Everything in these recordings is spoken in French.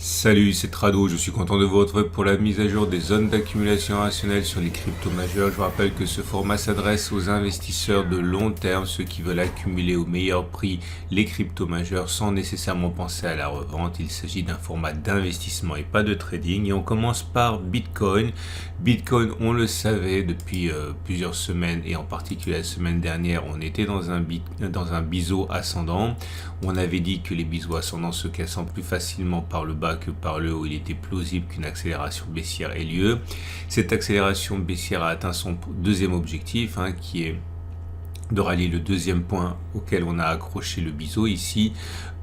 Salut, c'est Trado, je suis content de vous retrouver pour la mise à jour des zones d'accumulation rationnelle sur les cryptos majeurs. Je vous rappelle que ce format s'adresse aux investisseurs de long terme, ceux qui veulent accumuler au meilleur prix les cryptos majeurs sans nécessairement penser à la revente. Il s'agit d'un format d'investissement et pas de trading. Et on commence par Bitcoin. Bitcoin, on le savait depuis plusieurs semaines et en particulier la semaine dernière, on était dans un biseau ascendant. On avait dit que les biseaux ascendants se cassant plus facilement par le bas que par le haut, il était plausible qu'une accélération baissière ait lieu. Cette accélération baissière a atteint son deuxième objectif, qui est de rallier le deuxième point auquel on a accroché le biseau ici.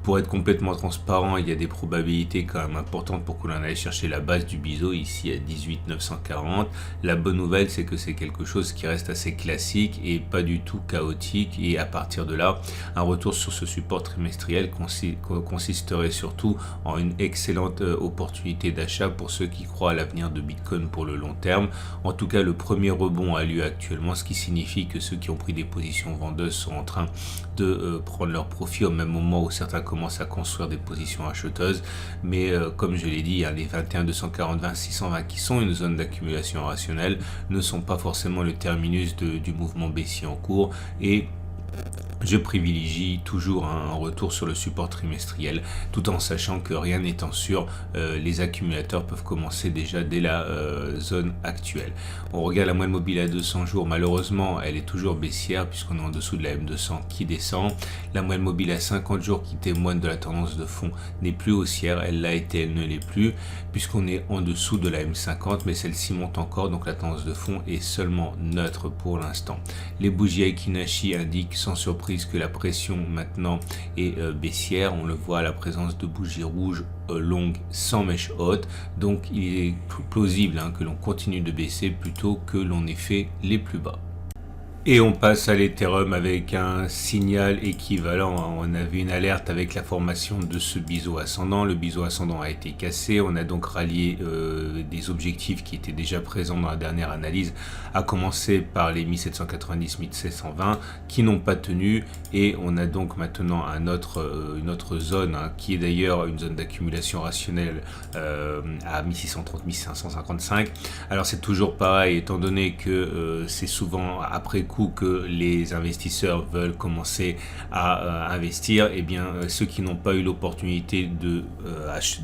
Pour être complètement transparent, il y a des probabilités quand même importantes pour que l'on aille chercher la base du biseau ici à 18 940. La bonne nouvelle, c'est que c'est quelque chose qui reste assez classique et pas du tout chaotique. Et à partir de là, un retour sur ce support trimestriel consisterait surtout en une excellente opportunité d'achat pour ceux qui croient à l'avenir de Bitcoin pour le long terme. En tout cas, le premier rebond a lieu actuellement, ce qui signifie que ceux qui ont pris des positions vendeuses sont en train de prendre leur profit au même moment où certains commence à construire des positions acheteuses, mais comme je l'ai dit, les 21 240 20 620 qui sont une zone d'accumulation rationnelle ne sont pas forcément le terminus du mouvement baissier en cours, et je privilégie toujours un retour sur le support trimestriel, tout en sachant que rien n'étant sûr, les accumulateurs peuvent commencer déjà dès la zone actuelle. On regarde la moyenne mobile à 200 jours, malheureusement elle est toujours baissière puisqu'on est en dessous de la M200 qui descend. La moyenne mobile à 50 jours qui témoigne de la tendance de fond n'est plus haussière, elle l'a été, elle ne l'est plus, puisqu'on est en dessous de la M50, mais celle-ci monte encore, donc la tendance de fond est seulement neutre pour l'instant. Les bougies Aiki-Nashi indiquent sans surprise que la pression maintenant est baissière. On le voit à la présence de bougies rouges longues sans mèche haute, donc il est plausible que l'on continue de baisser plutôt que l'on ait fait les plus bas. Et on passe à l'Ethereum avec un signal équivalent. On avait une alerte avec la formation de ce biseau ascendant. Le biseau ascendant a été cassé. On a donc rallié des objectifs qui étaient déjà présents dans la dernière analyse, à commencer par les 1790-1720 qui n'ont pas tenu. Et on a donc maintenant une autre zone qui est d'ailleurs une zone d'accumulation rationnelle à 1630-1555. Alors c'est toujours pareil, étant donné que c'est souvent après que les investisseurs veulent commencer à investir, et bien ceux qui n'ont pas eu l'opportunité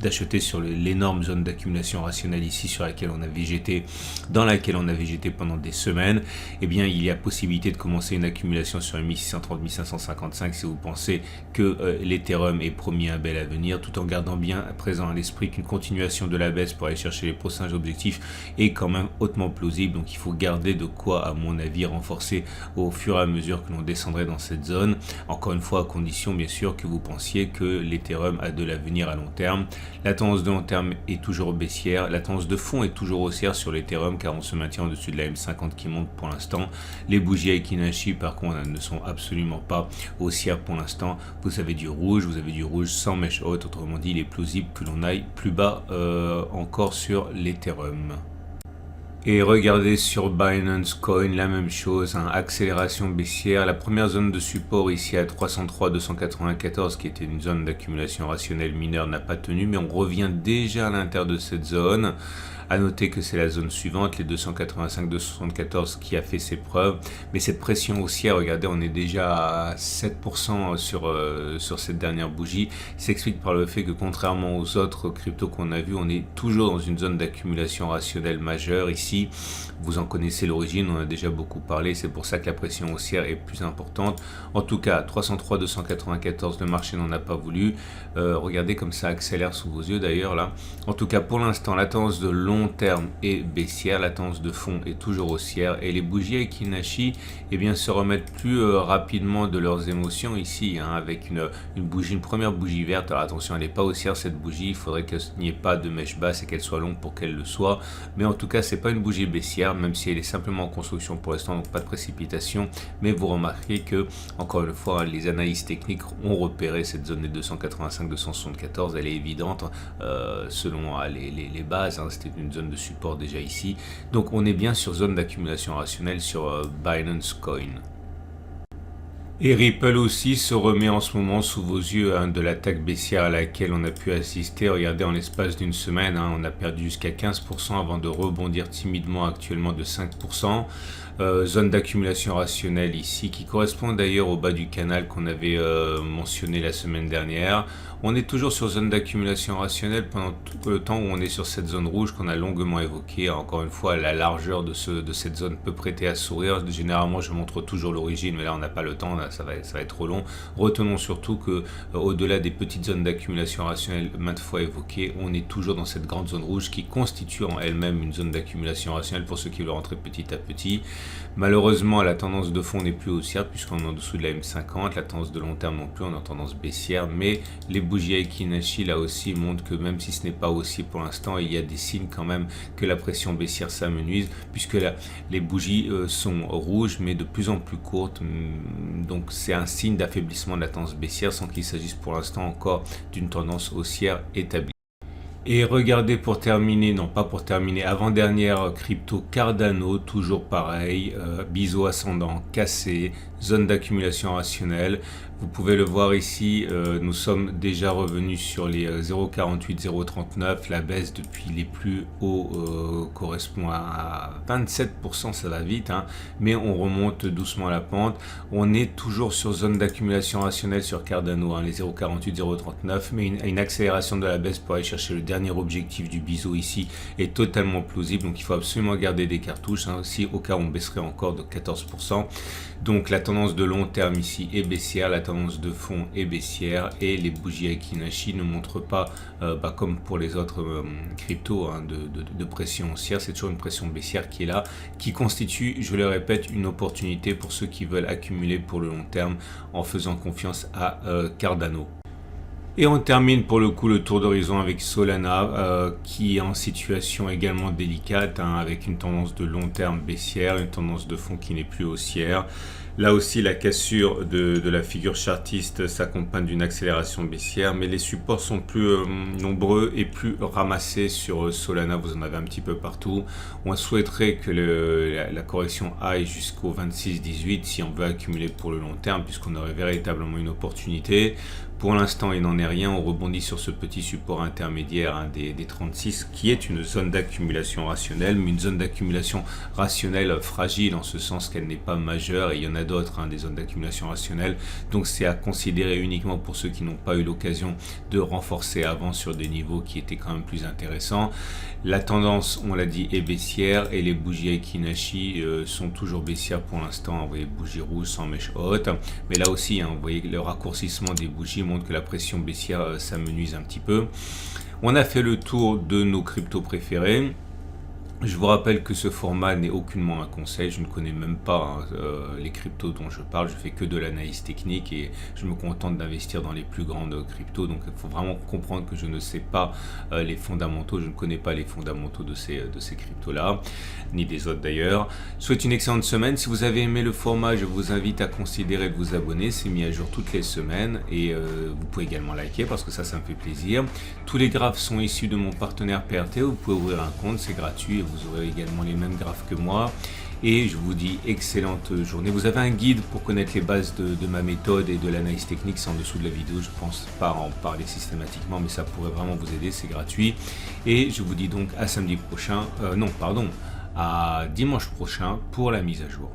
d'acheter sur l'énorme zone d'accumulation rationnelle ici sur laquelle on a végété, dans laquelle on a végété pendant des semaines, et bien il y a possibilité de commencer une accumulation sur 1630-1555 si vous pensez que l'Ethereum est promis un bel avenir, tout en gardant bien présent à l'esprit qu'une continuation de la baisse pour aller chercher les prochains objectifs est quand même hautement plausible. Donc il faut garder de quoi, à mon avis, renforcer au fur et à mesure que l'on descendrait dans cette zone, encore une fois à condition bien sûr que vous pensiez que l'Ethereum a de l'avenir à long terme. La tendance de long terme est toujours baissière, la tendance de fond est toujours haussière sur l'Ethereum car on se maintient au-dessus de la M50 qui monte pour l'instant. Les bougies Aiki-Nashi par contre ne sont absolument pas haussières pour l'instant. Vous avez du rouge sans mèche haute, autrement dit il est plausible que l'on aille plus bas encore sur l'Ethereum. Et regardez sur Binance Coin, la même chose, accélération baissière. La première zone de support ici à 303-294 qui était une zone d'accumulation rationnelle mineure n'a pas tenu, mais on revient déjà à l'intérieur de cette zone. À noter que c'est la zone suivante, les 285-274 qui a fait ses preuves, mais cette pression haussière, regardez, on est déjà à 7% sur cette dernière bougie, s'explique par le fait que contrairement aux autres cryptos qu'on a vu, on est toujours dans une zone d'accumulation rationnelle majeure ici. Vous en connaissez l'origine, on en a déjà beaucoup parlé, c'est pour ça que la pression haussière est plus importante. En tout cas, 303-294, le marché n'en a pas voulu. Regardez comme ça accélère sous vos yeux d'ailleurs là. En tout cas, pour l'instant, la tendance de long terme est baissière, la tendance de fond est toujours haussière, et les bougies Aiki-Nashi se remettent plus rapidement de leurs émotions ici, avec une première bougie verte. Alors attention, elle n'est pas haussière cette bougie, il faudrait qu'il n'y ait pas de mèche basse et qu'elle soit longue pour qu'elle le soit, mais en tout cas c'est pas une bougie baissière, même si elle est simplement en construction pour l'instant, donc pas de précipitation, mais vous remarquez que encore une fois les analyses techniques ont repéré cette zone des 285-274, elle est évidente selon les bases, c'était une zone de support déjà ici, donc on est bien sur zone d'accumulation rationnelle sur Binance Coin. Et Ripple aussi se remet en ce moment sous vos yeux de l'attaque baissière à laquelle on a pu assister. Regardez, en l'espace d'une semaine, on a perdu jusqu'à 15% avant de rebondir timidement actuellement de 5%. Zone d'accumulation rationnelle ici qui correspond d'ailleurs au bas du canal qu'on avait mentionné la semaine dernière. On est toujours sur zone d'accumulation rationnelle pendant tout le temps où on est sur cette zone rouge qu'on a longuement évoquée. Encore une fois, la largeur de cette zone peut prêter à sourire. Généralement, je montre toujours l'origine, mais là, on n'a pas le temps, là, ça va être trop long. Retenons surtout que au-delà des petites zones d'accumulation rationnelle maintes fois évoquées, on est toujours dans cette grande zone rouge qui constitue en elle-même une zone d'accumulation rationnelle pour ceux qui veulent rentrer petit à petit. Malheureusement, la tendance de fond n'est plus haussière puisqu'on est en dessous de la M50. La tendance de long terme non plus, on est en tendance baissière, mais les bougies Aiki-Nashi là aussi montrent que même si ce n'est pas haussier pour l'instant, il y a des signes quand même que la pression baissière s'amenuise puisque là, les bougies sont rouges mais de plus en plus courtes. Donc c'est un signe d'affaiblissement de la tendance baissière sans qu'il s'agisse pour l'instant encore d'une tendance haussière établie. Et regardez pour terminer, non pas pour terminer, avant-dernière crypto Cardano, toujours pareil, biseau ascendant cassé, zone d'accumulation rationnelle. Vous pouvez le voir ici, nous sommes déjà revenus sur les 0,48, 0,39. La baisse depuis les plus hauts correspond à 27%, ça va vite, mais on remonte doucement la pente. On est toujours sur zone d'accumulation rationnelle sur Cardano, les 0,48, 0,39, mais une accélération de la baisse pour aller chercher le dernier objectif du biseau ici est totalement plausible. Donc il faut absolument garder des cartouches, si au cas où on baisserait encore de 14%. Donc la tendance de long terme ici est baissière, la tendance de fond est baissière et les bougies Aiki-Nashi ne montrent pas, comme pour les autres cryptos, de pression haussière. C'est toujours une pression baissière qui est là, qui constitue, je le répète, une opportunité pour ceux qui veulent accumuler pour le long terme en faisant confiance à Cardano. Et on termine pour le coup le tour d'horizon avec Solana qui est en situation également délicate avec une tendance de long terme baissière, une tendance de fond qui n'est plus haussière. Là aussi la cassure de la figure chartiste s'accompagne d'une accélération baissière, mais les supports sont plus nombreux et plus ramassés sur Solana, vous en avez un petit peu partout. On souhaiterait que la correction aille jusqu'au 26-18 si on veut accumuler pour le long terme, puisqu'on aurait véritablement une opportunité. Pour l'instant, il n'en est rien. On rebondit sur ce petit support intermédiaire des 36, qui est une zone d'accumulation rationnelle, mais une zone d'accumulation rationnelle fragile, en ce sens qu'elle n'est pas majeure. Et il y en a d'autres, des zones d'accumulation rationnelle. Donc c'est à considérer uniquement pour ceux qui n'ont pas eu l'occasion de renforcer avant sur des niveaux qui étaient quand même plus intéressants. La tendance, on l'a dit, est baissière et les bougies Aiki-Nashi sont toujours baissières pour l'instant. Vous voyez, bougies rouges sans mèche haute. Mais là aussi, vous voyez le raccourcissement des bougies montre que la pression baissière s'amenuise un petit peu. On a fait le tour de nos cryptos préférés. Je vous rappelle que ce format n'est aucunement un conseil, je ne connais même pas les cryptos dont je parle, je fais que de l'analyse technique et je me contente d'investir dans les plus grandes cryptos, donc il faut vraiment comprendre que je ne sais pas les fondamentaux, je ne connais pas les fondamentaux de ces cryptos là, ni des autres d'ailleurs. Je souhaite une excellente semaine, si vous avez aimé le format, je vous invite à considérer de vous abonner, c'est mis à jour toutes les semaines et vous pouvez également liker parce que ça me fait plaisir. Tous les graphes sont issus de mon partenaire PRT, vous pouvez ouvrir un compte, c'est gratuit. Vous aurez également les mêmes graphes que moi et je vous dis excellente journée. Vous avez un guide pour connaître les bases de ma méthode et de l'analyse technique, c'est en dessous de la vidéo. Je pense pas en parler systématiquement, mais ça pourrait vraiment vous aider, c'est gratuit. Et je vous dis donc à samedi prochain, à dimanche prochain pour la mise à jour.